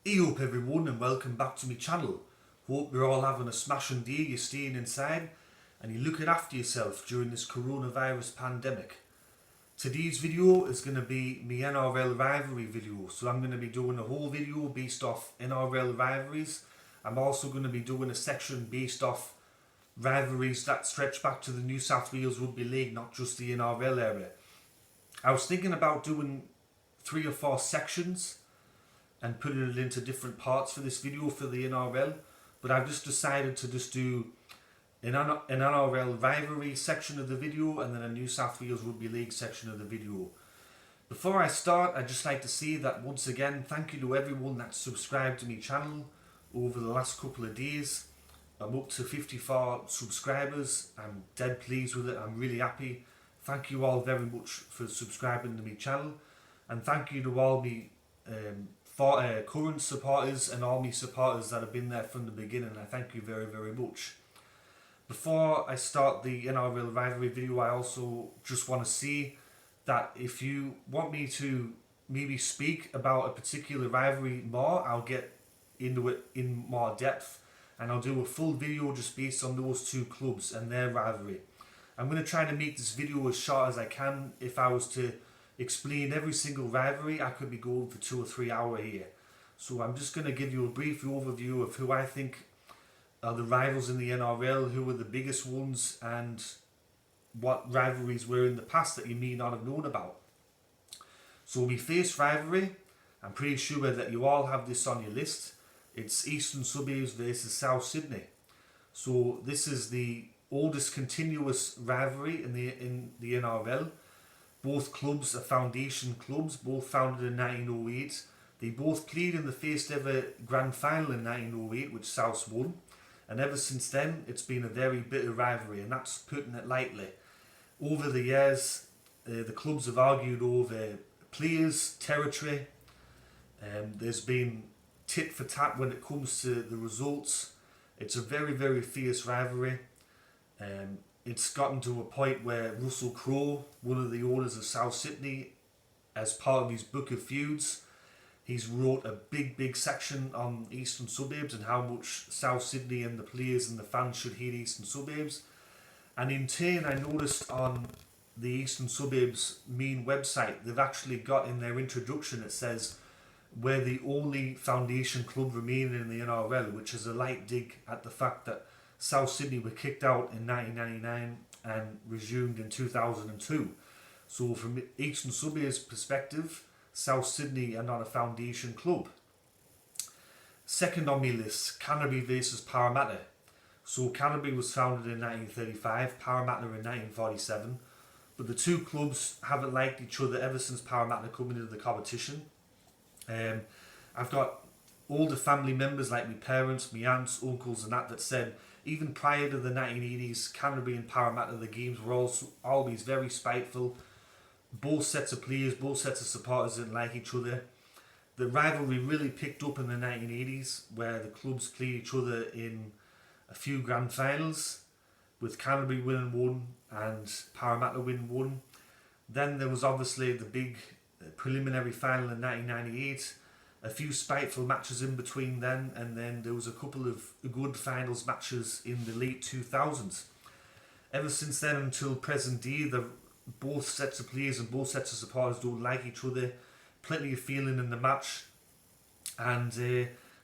Hey up everyone and welcome back to my channel. Hope you're all having a smashing day, you're staying inside and you're looking after yourself during this coronavirus pandemic. Today's video is going to be my NRL rivalry video, so I'm going to be doing a whole video based off NRL rivalries. I'm also going to be doing a section based off rivalries that stretch back to the New South Wales Rugby League, not just the NRL area. I was thinking about doing 3 or 4 sections and putting it into different parts for this video for the NRL, but I've just decided to just do an NRL rivalry section of the video and then a New South Wales Rugby League section of the video. Before I start, I'd just like to say that once again, thank you to everyone that's subscribed to my channel over the last couple of days. I'm up to 54 subscribers. I'm dead pleased with it. I'm really happy. Thank you all very much for subscribing to my channel, and thank you to all my current supporters and all my supporters that have been there from the beginning. I thank you very, very much. Before I start the NRL rivalry video, I also just want to say that if you want me to maybe speak about a particular rivalry more, I'll get into it in more depth and I'll do a full video just based on those two clubs and their rivalry. I'm going to try to make this video as short as I can. If I was to explain every single rivalry, I could be going for 2 or 3 hours here. So I'm just going to give you a brief overview of who I think are the rivals in the NRL, who are the biggest ones, and what rivalries were in the past that you may not have known about. So we first rivalry, I'm pretty sure that you all have this on your list. It's Eastern Suburbs versus South Sydney. So this is the oldest continuous rivalry in the NRL. Both clubs are foundation clubs, both founded in 1908. They both played in the first ever grand final in 1908, which South won. And ever since then, it's been a very bitter rivalry, and that's putting it lightly. Over the years, the clubs have argued over players, territory. There's been tit for tat when it comes to the results. It's a very, very fierce rivalry. It's gotten to a point where Russell Crowe, one of the owners of South Sydney, as part of his book of feuds, he's wrote a big section on Eastern Suburbs and how much South Sydney and the players and the fans should hate Eastern Suburbs. And in turn, I noticed on the Eastern Suburbs main website, they've actually got in their introduction, it says, we're the only foundation club remaining in the NRL, which is a light dig at the fact that South Sydney were kicked out in 1999 and resumed in 2002. So from Eastern Suburbs perspective, South Sydney are not a foundation club. Second on my list, Canterbury versus Parramatta. So Canterbury was founded in 1935, Parramatta in 1947, but the two clubs haven't liked each other ever since Parramatta coming into the competition. I've got older family members like my parents, my aunts, uncles and that said even prior to the 1980s, Canterbury and Parramatta, the games were also always very spiteful. Both sets of players, both sets of supporters didn't like each other. The rivalry really picked up in the 1980s, where the clubs played each other in a few grand finals, with Canterbury winning one and Parramatta winning one. Then there was obviously the big preliminary final in 1998. A few spiteful matches in between then, and then there was a couple of good finals matches in the late 2000s. Ever since then until present day, both sets of players and both sets of supporters don't like each other. Plenty of feeling in the match, and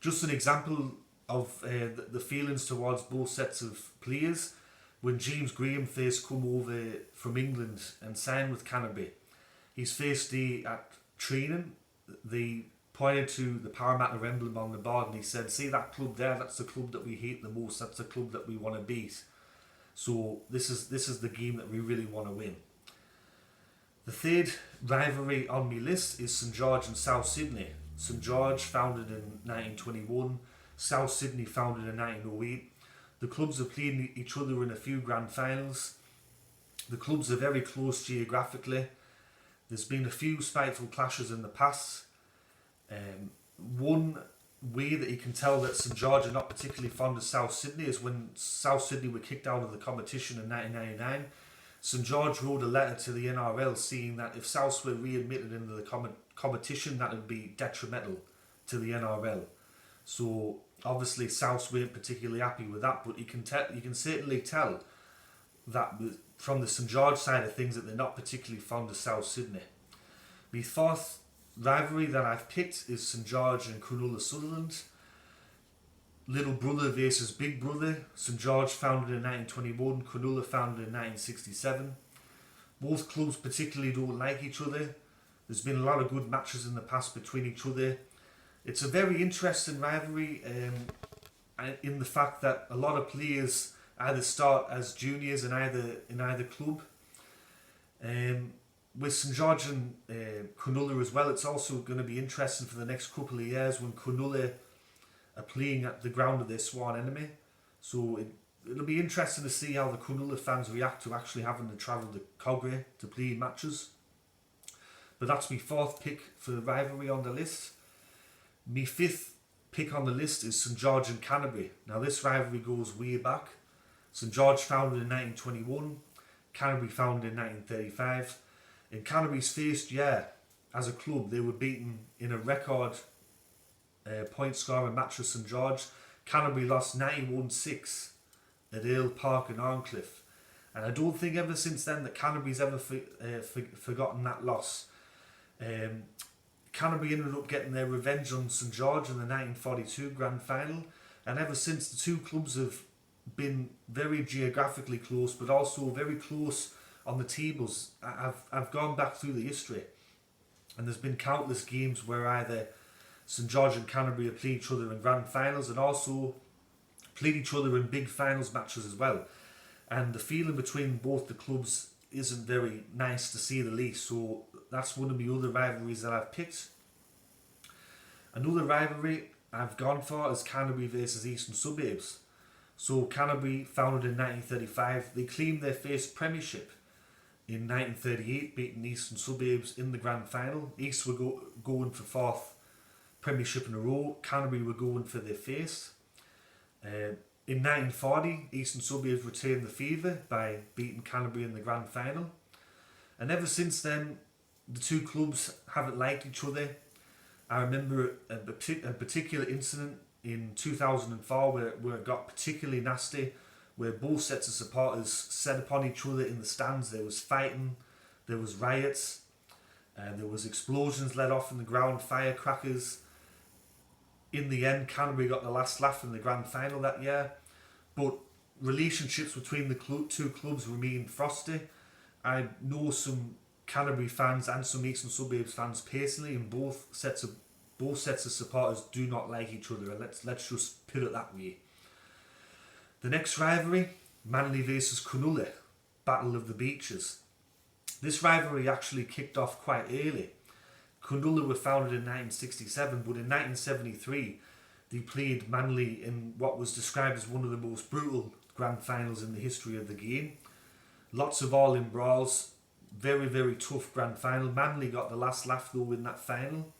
just an example of the feelings towards both sets of players. When James Graham first come over from England and signed with Canterbury, his first day at training, they pointed to the Parramatta emblem on the board and he said, see that club there, that's the club that we hate the most, that's the club that we want to beat. So this is the game that we really want to win. The third rivalry on my list is St George and South Sydney. St George founded in 1921, South Sydney founded in 1908. The clubs have played each other in a few grand finals. The clubs are very close geographically. There's been a few spiteful clashes in the past. One way that you can tell that St George are not particularly fond of South Sydney is when South Sydney were kicked out of the competition in 1999. St George wrote a letter to the NRL saying that if South were readmitted into the competition, that would be detrimental to the NRL. So obviously Souths weren't particularly happy with that, but you can certainly tell that from the St George side of things that they're not particularly fond of South Sydney. The fourth rivalry that I've picked is St George and Cronulla Sutherland. Little brother versus big brother. St George founded in 1921, Cronulla founded in 1967. Both clubs particularly don't like each other. There's been a lot of good matches in the past between each other. It's a very interesting rivalry in the fact that a lot of players either start as juniors in either club. With St George and Cronulla as well, it's also going to be interesting for the next couple of years when Cronulla are playing at the ground of their sworn enemy. So it'll be interesting to see how the Cronulla fans react to actually having to travel to Cogra to play matches. But that's my fourth pick for the rivalry on the list. My fifth pick on the list is St George and Canterbury. Now this rivalry goes way back. St George founded in 1921, Canterbury founded in 1935. In Canterbury's first year as a club, they were beaten in a record point scoring match with St George. Canterbury lost 91-6 at Earl Park in Arncliffe. And I don't think ever since then that Canterbury's ever forgotten that loss. Canterbury ended up getting their revenge on St George in the 1942 grand final, and ever since the two clubs have been very geographically close, but also very close on the tables. I've gone back through the history, and there's been countless games where either St George and Canterbury have played each other in grand finals and also played each other in big finals matches as well. And the feeling between both the clubs isn't very nice to say the least, so that's one of the other rivalries that I've picked. Another rivalry I've gone for is Canterbury versus Eastern Suburbs. So Canterbury, founded in 1935, they claimed their first premiership in 1938, beating Eastern Suburbs in the grand final. East were going for fourth premiership in a row. Canterbury were going for their first. In 1940, Eastern Suburbs retained the favour by beating Canterbury in the grand final. And ever since then, the two clubs haven't liked each other. I remember a particular incident in 2004 where it got particularly nasty, where both sets of supporters set upon each other in the stands. There was fighting, there was riots, there was explosions let off in the ground, firecrackers. In the end, Canterbury got the last laugh in the grand final that year, but relationships between the two clubs remain frosty. I know some Canterbury fans and some Eastern Suburbs fans personally, and both sets of supporters do not like each other, and let's just put it that way. The next rivalry, Manly versus Cronulla, Battle of the Beaches. This rivalry actually kicked off quite early. Cronulla were founded in 1967, but in 1973 they played Manly in what was described as one of the most brutal grand finals in the history of the game. Lots of all-in brawls, very, very tough grand final. Manly got the last laugh though in that final.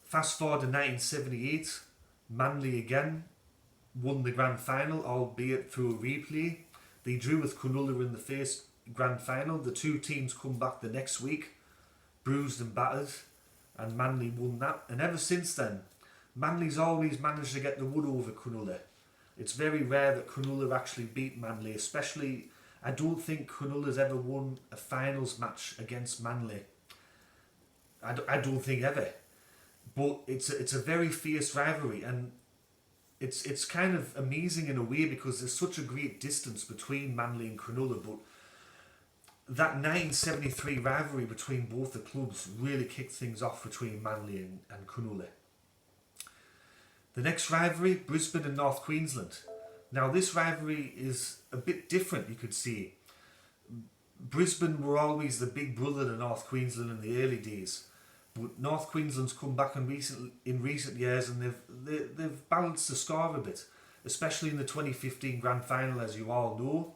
Fast forward to 1978, Manly again won the grand final, albeit through a replay. They drew with Cronulla in the first grand final. The two teams come back the next week, bruised and battered, and Manly won that. And ever since then, Manly's always managed to get the wood over Cronulla. It's very rare that Cronulla actually beat Manly, especially, I don't think Cronulla's ever won a finals match against Manly. I don't think ever. But it's a very fierce rivalry, and it's kind of amazing in a way because there's such a great distance between Manly and Cronulla, but that 1973 rivalry between both the clubs really kicked things off between Manly and Cronulla. The next rivalry, Brisbane and North Queensland. Now this rivalry is a bit different, you could say. Brisbane were always the big brother to North Queensland in the early days, but North Queensland's come back in recent years, and they've balanced the score a bit, especially in the 2015 grand final, as you all know.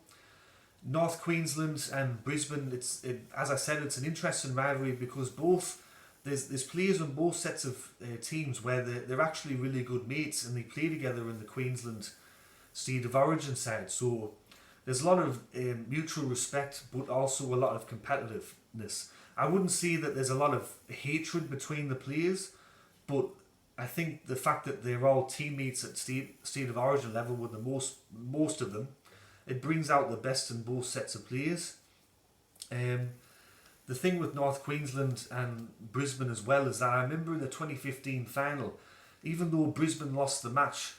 North Queensland and Brisbane, as I said, it's an interesting rivalry because there's players on both sets of teams where they're actually really good mates, and they play together in the Queensland State of Origin side. So there's a lot of mutual respect, but also a lot of competitiveness. I wouldn't say that there's a lot of hatred between the players, but I think the fact that they're all teammates at state of origin level with most of them, it brings out the best in both sets of players. The thing with North Queensland and Brisbane as well is that I remember in the 2015 final, even though Brisbane lost the match,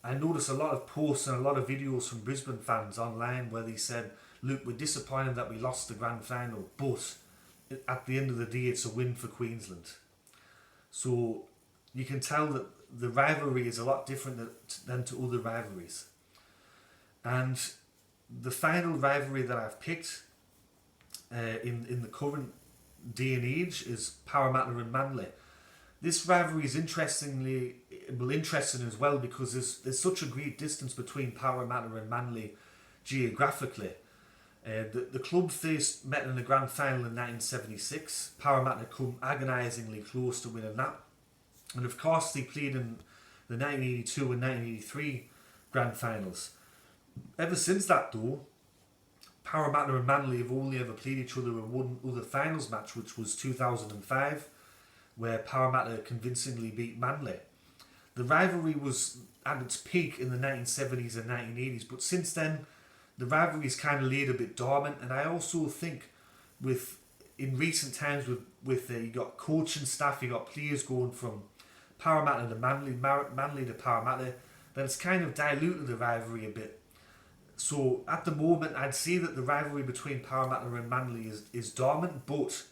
I noticed a lot of posts and a lot of videos from Brisbane fans online where they said, look, we're disappointed that we lost the grand final, but at the end of the day it's a win for Queensland. So you can tell that the rivalry is a lot different than to other rivalries. And the final rivalry that I've picked in the current day and age is Parramatta and Manly. This rivalry is interesting as well because there's such a great distance between Parramatta and Manly geographically. The club first met in the grand final in 1976. Parramatta come agonisingly close to winning that. And of course they played in the 1982 and 1983 grand finals. Ever since that though, Parramatta and Manly have only ever played each other in one other finals match, which was 2005, where Parramatta convincingly beat Manly. The rivalry was at its peak in the 1970s and 1980s, but since then the rivalry's kind of laid a bit dormant. And I also think in recent times with you got coaching staff, you got players going from Parramatta to Manly, Manly to Parramatta, that it's kind of diluted the rivalry a bit. So at the moment I'd say that the rivalry between Parramatta and Manly is dormant, but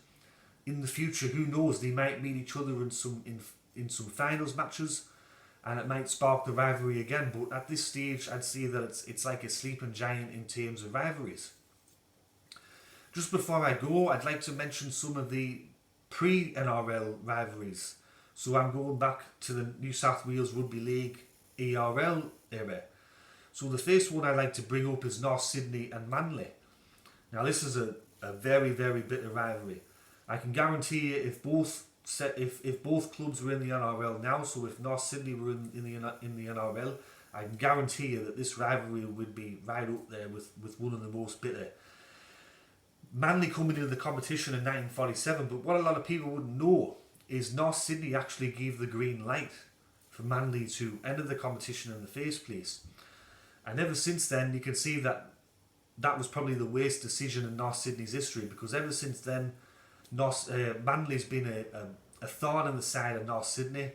in the future, who knows, they might meet each other in some finals matches and it might spark the rivalry again. But at this stage I'd say that it's like a sleeping giant in terms of rivalries. Just before I go, I'd like to mention some of the pre-NRL rivalries. So I'm going back to the New South Wales Rugby League ARL era. So the first one I'd like to bring up is North Sydney and Manly. Now this is a very, very bitter rivalry. I can guarantee you if both clubs were in the NRL now, so if North Sydney were in the NRL, I can guarantee you that this rivalry would be right up there with one of the most bitter. Manly coming into the competition in 1947, but what a lot of people wouldn't know is North Sydney actually gave the green light for Manly to enter the competition in the first place. And ever since then, you can see that was probably the worst decision in North Sydney's history, because ever since then, Manly's been a thorn in the side of North Sydney.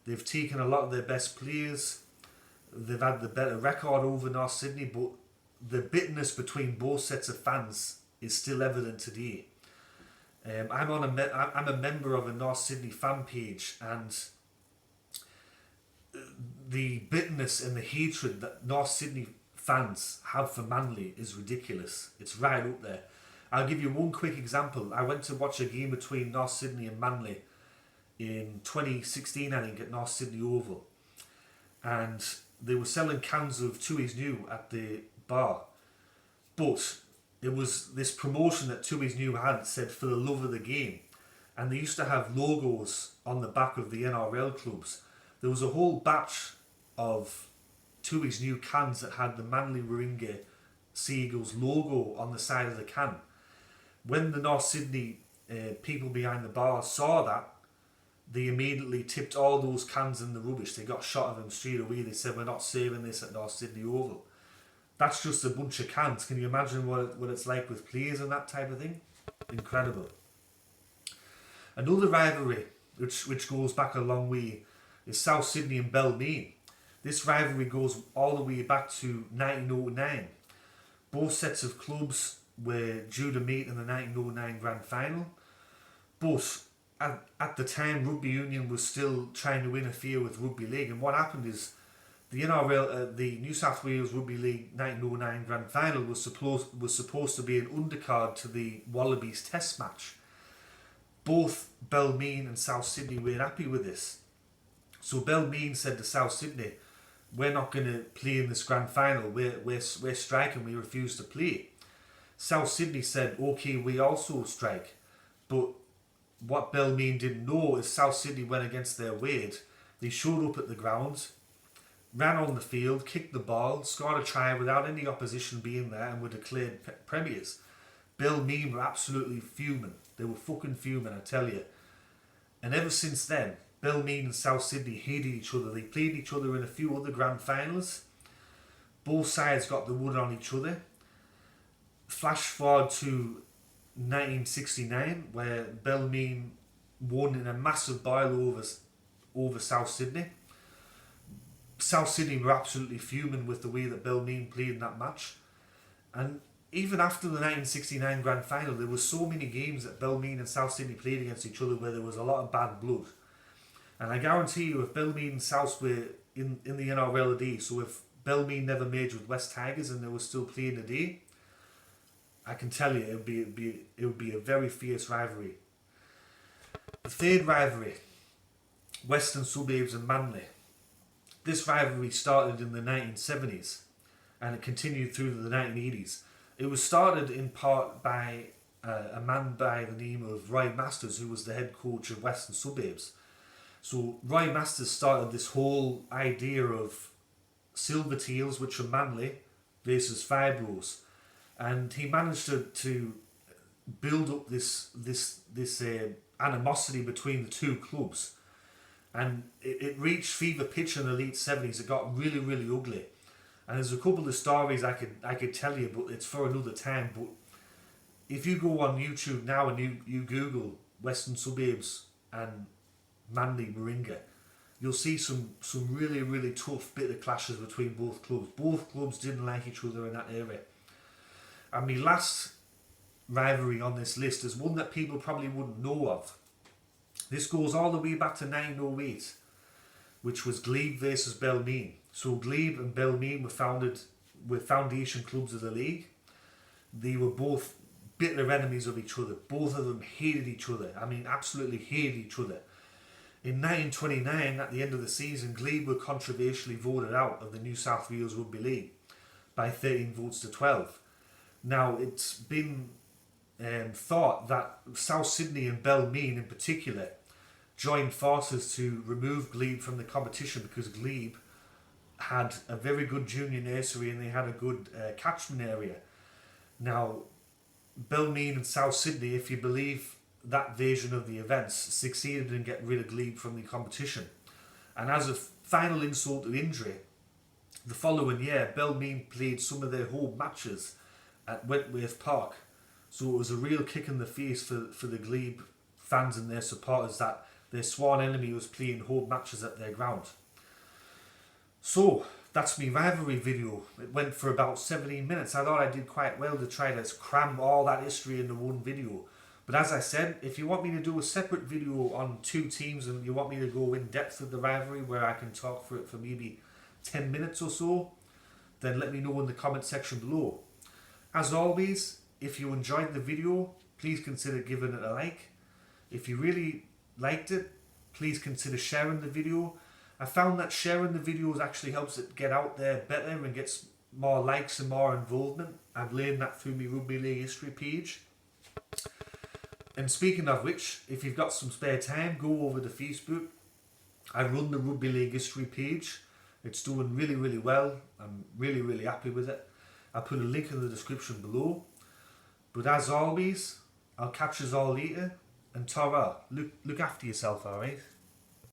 They've taken a lot of their best players. They've had the better record over North Sydney, but the bitterness between both sets of fans is still evident today. I'm a member of a North Sydney fan page, and the bitterness and the hatred that North Sydney fans have for Manly is ridiculous. It's right up there. I'll give you one quick example. I went to watch a game between North Sydney and Manly in 2016, I think, at North Sydney Oval. And they were selling cans of Tooheys New at the bar. But it was this promotion that Tooheys New had said, for the love of the game. And they used to have logos on the back of the NRL clubs. There was a whole batch of Tooheys New cans that had the Manly Warringah Seagulls logo on the side of the can. When the North Sydney people behind the bar saw that, they immediately tipped all those cans in the rubbish. They got shot of them straight away. They said, we're not serving this at North Sydney Oval. That's just a bunch of cans. Can you imagine what it's like with players and that type of thing? Incredible. Another rivalry, which goes back a long way, is South Sydney and Balmain. This rivalry goes all the way back to 1909. Both sets of clubs were due to meet in the 1909 grand final, but at the time Rugby Union was still trying to interfere with Rugby League, and what happened is the NRL, the New South Wales Rugby League 1909 grand final was supposed to be an undercard to the Wallabies test match. Both Balmain and South Sydney weren't happy with this, so Balmain said to South Sydney, we're not going to play in this grand final, we're striking, we refuse to play. South Sydney said, okay, we also strike. But what Balmain didn't know is South Sydney went against their word. They showed up at the ground, ran on the field, kicked the ball, scored a try without any opposition being there, and were declared premiers. Balmain were absolutely fuming. They were fucking fuming, I tell you. And ever since then, Belmead and South Sydney hated each other. They played each other in a few other grand finals. Both sides got the wood on each other. Flash forward to 1969, where Belmead won in a massive boil over South Sydney. South Sydney were absolutely fuming with the way that Belmead played in that match. And even after the 1969 grand final, there were so many games that Belmead and South Sydney played against each other where there was a lot of bad blood. And I guarantee you, if Belmead and South were in the NRL today, so if Belmead never merged with West Tigers and they were still playing today, I can tell you it would be a very fierce rivalry. The third rivalry, Western Suburbs and Manly. This rivalry started in the 1970s and it continued through the 1980s. It was started in part by a man by the name of Roy Masters, who was the head coach of Western Suburbs. So Roy Masters started this whole idea of Silvertails, which are Manly, versus Fibros, and he managed to build up this animosity between the two clubs, and it reached fever pitch in the late 70s. It got really, really ugly, and there's a couple of stories I could tell you, but it's for another time. But if you go on YouTube now and you Google Western Suburbs and Manly Moringa, you'll see some really, really tough bitter clashes between both clubs. Both clubs didn't like each other in that era. And my last rivalry on this list is one that people probably wouldn't know of. This goes all the way back to 1908, which was Glebe versus Belmead. So Glebe and Belmead were foundation clubs of the league. They were both bitter enemies of each other. Both of them hated each other. I mean, absolutely hated each other. In 1929, at the end of the season, Glebe were controversially voted out of the New South Wales Rugby League by 13 votes to 12. Now, it's been thought that South Sydney and Belmead in particular joined forces to remove Glebe from the competition because Glebe had a very good junior nursery and they had a good catchment area. Now, Belmead and South Sydney, if you believe that version of the events, succeeded in getting rid of Glebe from the competition. And as a final insult to injury, the following year, Belmead played some of their home matches at Wentworth Park. So it was a real kick in the face for the Glebe fans and their supporters that their sworn enemy was playing home matches at their ground. So that's my rivalry video. It went for about 17 minutes. I thought I did quite well to try to cram all that history into one video. But as I said, if you want me to do a separate video on two teams and you want me to go in depth with the rivalry where I can talk for it for maybe 10 minutes or so, then let me know in the comment section below. As always, if you enjoyed the video, please consider giving it a like. If you really liked it, please consider sharing the video. I found that sharing the videos actually helps it get out there better and gets more likes and more involvement. I've learned that through my Rugby League history page. And speaking of which, if you've got some spare time, go over to Facebook. I run the Rugby League history page. It's doing really, really well. I'm really, really happy with it. I'll put a link in the description below. But as always, I'll catch us all later. And ta-ra. Look after yourself, alright?